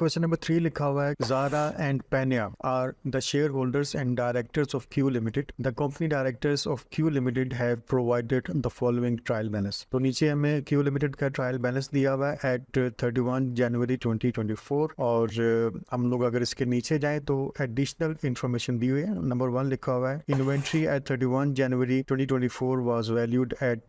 Question number 3 लिखा हुआ है, Zara and Pena are the shareholders and directors of Q Limited. The company directors of Q Limited have provided the following trial balance. तो नीचे हमें Q Limited का trial balance दिया हुआ है at 31 जनवरी 2024 और हम लोग अगर इसके नीचे जाएं तो एडिशनल इंफॉर्मेशन दी हुई है। नंबर 1 लिखा हुआ है, inventory at 31 January 2024 was valued at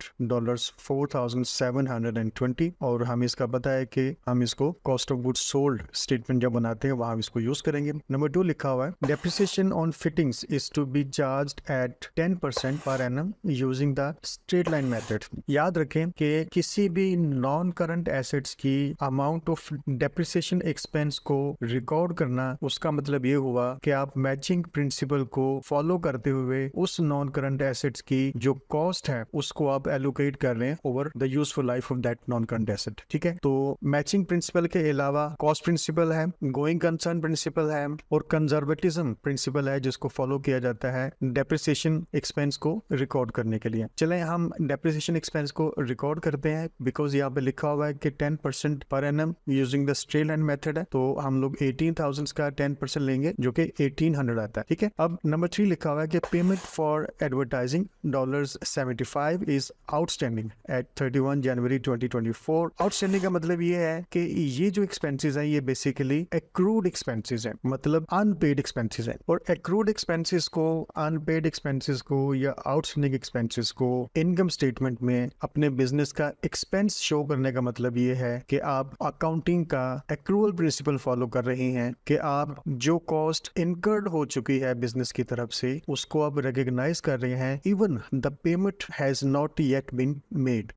$4,720 और हम इसका पता है कि हम इसको cost of goods sold statement जब बनाते हैं वहां इसको यूज करेंगे। नंबर 2 लिखा हुआ है, depreciation on fittings is to be charged at 10% per annum using the straight line method. याद रखें कि किसी भी नॉन करंट एसेट्स की अमाउंट ऑफ डेप्रिसिएशन एक्सपेंस को रिकॉर्ड करना, उसका मतलब ये हुआ कि आप मैचिंग प्रिंसिपल को फॉलो करते हुए उस नॉन करंट एसेट्स की जो कॉस्ट है उसको आप एलोकेट कर रहे हैं over the useful life of that non current asset. ठीक है, तो मैचिंग प्रिंसिपल के अलावा कॉस्ट प्रिंसिपल है, गोइंग कंसर्न प्रिंसिपल है और कंजर्वेटिज्म प्रिंसिपल है जिसको फॉलो किया जाता है डेप्रिसिएशन एक्सपेंस को रिकॉर्ड करने के लिए। चले हम डेप्रिसिएशन एक्सपेंस को रिकॉर्ड करते हैं बिकॉज यहाँ पे लिखा हुआ है कि 10% per annum using the straight line method है, तो हम लोग 18,000 का 10% लेंगे जो कि 1800 आता है। ठीक है, अब नंबर 3 लिखा हुआ है कि payment for advertising $75 is outstanding at 31 January 2024। Outstanding का मतलब ये है कि ये जो एक्सपेंसेस है ये बेसिकली एक्रूड एक्सपेंसेस है, मतलब अनपेड एक्सपेंसेस है। और एक्रूड एक्सपेंसेस को, अनपेड एक्सपेंसेस को या आउटस्टैंडिंग एक्सपेंसेस को इनकम स्टेटमेंट में अपने बिजनेस का एक्सपेंस शो करने का मतलब ये है कि आप अकाउंटिंग का एक्रूअल प्रिंसिपल फॉलो कर रहे हैं कि आप जो कॉस्ट इनकर्ड हो चुकी है बिजनेस की तरफ से उसको आप रिकॉग्नाइज कर रहे हैं even the payment has not yet been made.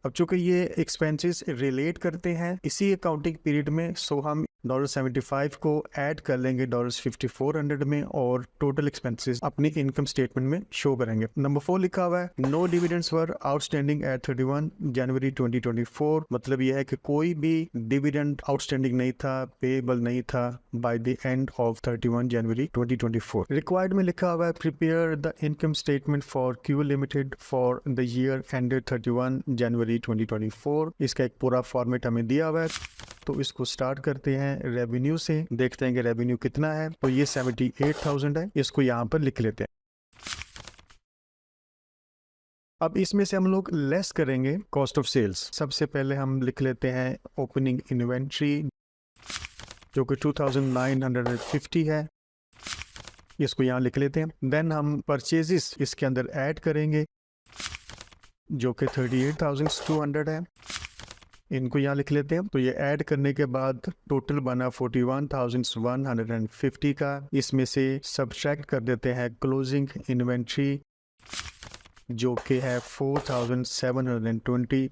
अब चूंकि ये एक्सपेंसेस रिलेट करते हैं इसी अकाउंटिंग पीरियड में, सो हम $75 को ऐड कर लेंगे $5,400 में और टोटल एक्सपेंसेस अपनी इनकम स्टेटमेंट में शो करेंगे। नंबर 4 लिखा हुआ है, no dividends were outstanding at 31 January 2024। मतलब यह है कि कोई भी डिविडेंड आउटस्टैंडिंग नहीं था, पेएबल नहीं था by the end of 31 January 2024। Required में लिखा हुआ है, prepare the income statement for Q limited for the year ended 31 January 2024। इसका एक पूरा फॉर्मेट हमें दिया हुआ है, तो इसको स्टार्ट करते हैं रेवेन्यू से। देखते हैं कि रेवेन्यू कितना है, तो ये 78,000 है, इसको यहाँ पर लिख लेते हैं। अब इसमें से हम लोग लेस करेंगे कॉस्ट ऑफ सेल्स। सबसे पहले हम लिख लेते हैं ओपनिंग इन्वेंट्री जो कि 2,950 है, इसको यहाँ लिख लेते हैं। देन हम परचेजेस इसके अंदर ऐड करेंगे जो कि 38,200 है, इनको यहाँ लिख लेते हैं। तो ये ऐड करने के बाद टोटल बना 41,150 का। इसमें से सब्ट्रैक्ट कर देते हैं क्लोजिंग इन्वेंट्री जो कि है 4,720,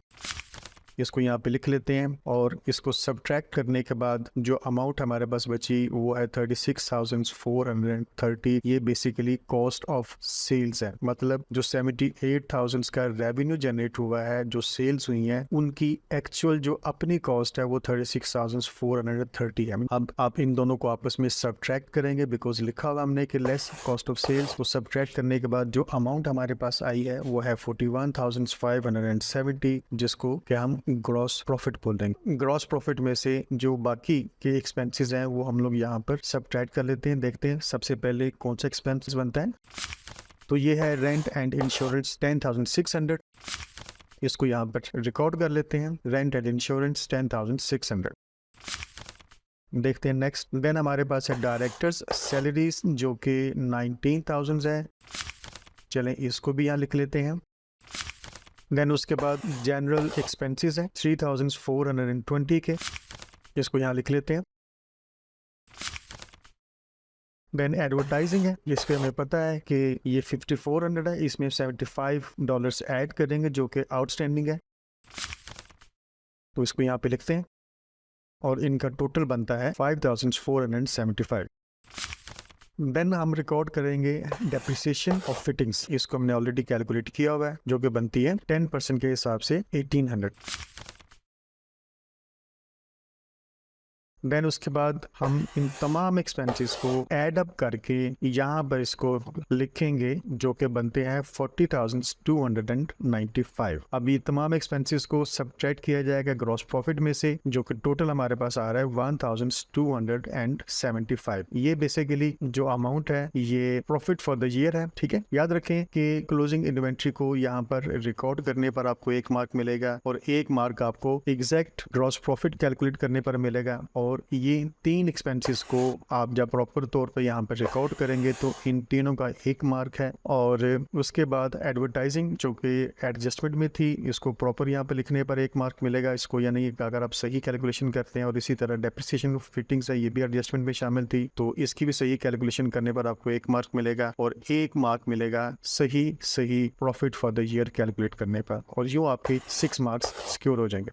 इसको यहाँ पे लिख लेते हैं। और इसको सब्ट्रैक्ट करने के बाद जो अमाउंट हमारे पास बची वो है 36,430। ये बेसिकली कॉस्ट ऑफ सेल्स है, मतलब जो 78,000 का रेवेन्यू जनरेट हुआ है, जो सेल्स हुई हैं, उनकी एक्चुअल जो अपनी कॉस्ट है वो 36,430 है। अब आप इन दोनों को आपस में सब्ट्रैक्ट करेंगे बिकॉज लिखा हुआ हमने कि लेस कॉस्ट ऑफ सेल्स को सब्ट्रैक्ट करने के बाद जो अमाउंट हमारे पास आई है वो है 41,570, जिसको कि हम ग्रॉस प्रॉफिट बोल देंगे। ग्रॉस प्रॉफिट में से जो बाकी के एक्सपेंसेस हैं वो हम लोग यहाँ पर सब्ट्रैक्ट कर लेते हैं। देखते हैं सबसे पहले कौन सा एक्सपेंसेस बनता है, तो ये है रेंट एंड इंश्योरेंस 10,600, इसको यहाँ पर रिकॉर्ड कर लेते हैं। Rent and insurance 10,600। देखते हैं नेक्स्ट। देन हमारे पास है डायरेक्टर्स सैलरीज जो कि 19,000 है, चलें इसको भी यहाँ लिख लेते हैं। देन उसके बाद जनरल एक्सपेंसेस है 3,420 के, इसको यहाँ लिख लेते हैं। देन एडवर्टाइजिंग है, जिसके हमें पता है कि ये 5,400 है, इसमें $75 ऐड करेंगे जो कि आउटस्टैंडिंग है, तो इसको यहाँ पे लिखते हैं। और इनका टोटल बनता है 5,475। देन हम रिकॉर्ड करेंगे डेप्रिसिएशन ऑफ फिटिंग्स, इसको हमने ऑलरेडी कैलकुलेट किया हुआ है जो कि बनती है 10% के हिसाब से 1,800। देन उसके बाद हम इन तमाम एक्सपेंसेस को ऐड अप करके यहाँ पर इसको लिखेंगे जो कि बनते हैं 40,295। अब ये तमाम एक्सपेंसेस को सब्ट्रैक्ट किया जाएगा ग्रॉस प्रॉफिट में से, जो कि टोटल हमारे पास आ रहा है 1,275। ये बेसिकली जो अमाउंट है ये प्रॉफिट फॉर द ईयर है। ठीक है, याद रखें कि क्लोजिंग इन्वेंट्री को यहाँ पर रिकॉर्ड करने पर आपको 1 मार्क मिलेगा और 1 मार्क आपको एग्जैक्ट ग्रॉस प्रॉफिट कैलकुलेट करने पर मिलेगा। और ये 3 एक्सपेंसेस को आप जब प्रॉपर तौर पर यहाँ पर रिकॉर्ड करेंगे तो इन तीनों का 1 मार्क है। और उसके बाद एडवर्टाइजिंग जो कि एडजस्टमेंट में थी, इसको प्रॉपर यहाँ पर लिखने पर 1 मार्क मिलेगा इसको, यानी अगर आप सही कैलकुलेशन करते हैं। और इसी तरह डेप्रिसिएशन ऑफ फिटिंग्स है, ये भी एडजस्टमेंट में शामिल थी, तो इसकी भी सही कैलकुलेशन करने पर आपको 1 मार्क मिलेगा और 1 मार्क मिलेगा सही profit for the year calculate करने पर, और यूँ आपके 6 मार्क्स सिक्योर हो जाएंगे।